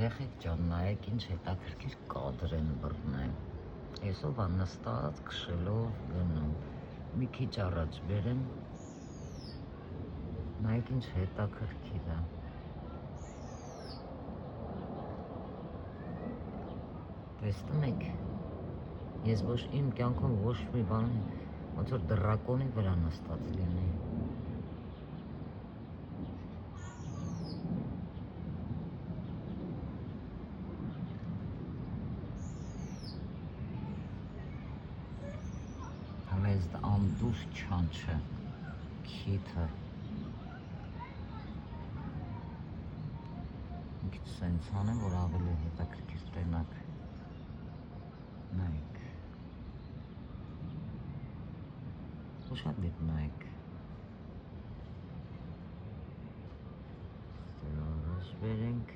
Երեխեք ջան, նայեք ինչ հետաքրքիր կադր են բռնել։ Այսով նստած քշելով գնում։ Մի քիչ առաջ բերեմ։ Նայեք ինչ հետաքրքիր է։ Տեսնում եք։ Ես ոչ իմ կյանքում ոչ մի բան ոնց որ դրակոնի վրա նստած լինեի։ Հենց անդուս չանչը, քիթը։ Մի քիչ սենց անեմ, որ ավելի հետաքրքիր տենաք։ Նայեք։ Ուշադիր նայեք։ Ստեղ առաջ բերենք։